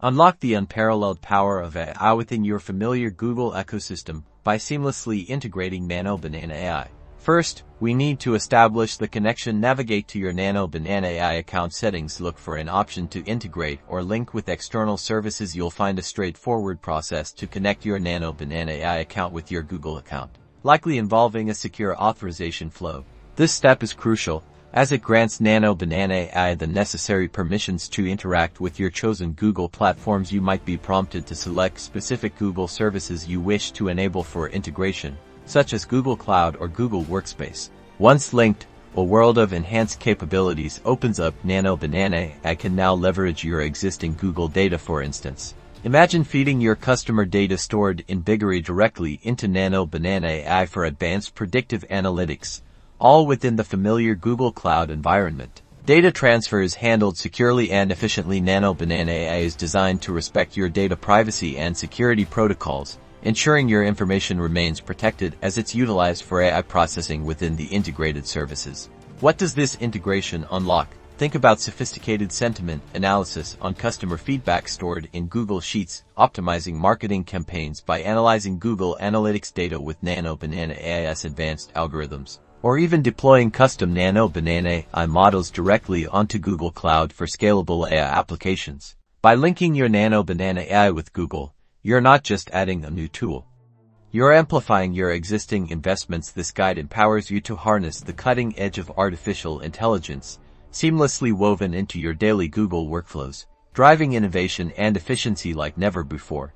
Unlock the unparalleled power of AI within your familiar Google ecosystem by seamlessly integrating Nano Banana AI. First, we need to establish the connection. Navigate to your Nano Banana AI account settings. Look for an option to integrate or link with external services. You'll find a straightforward process to connect your Nano Banana AI account with your Google account, likely involving a secure authorization flow. This step is crucial, as it grants Nano Banana AI the necessary permissions to interact with your chosen Google platforms. You might be prompted to select specific Google services you wish to enable for integration, such as Google Cloud or Google Workspace. Once linked, a world of enhanced capabilities opens up. Nano Banana AI can now leverage your existing Google data. For instance, imagine feeding your customer data stored in BigQuery directly into Nano Banana AI for advanced predictive analytics, all within the familiar Google Cloud environment. Data transfer is handled securely and efficiently. Nano Banana AI is designed to respect your data privacy and security protocols, ensuring your information remains protected as it's utilized for AI processing within the integrated services. What does this integration unlock? Think about sophisticated sentiment analysis on customer feedback stored in Google Sheets, optimizing marketing campaigns by analyzing Google Analytics data with Nano Banana AI's advanced algorithms, or even deploying custom Nano Banana AI models directly onto Google Cloud for scalable AI applications. By linking your Nano Banana AI with Google, you're not just adding a new tool. You're amplifying your existing investments. This guide empowers you to harness the cutting edge of artificial intelligence, seamlessly woven into your daily Google workflows, driving innovation and efficiency like never before.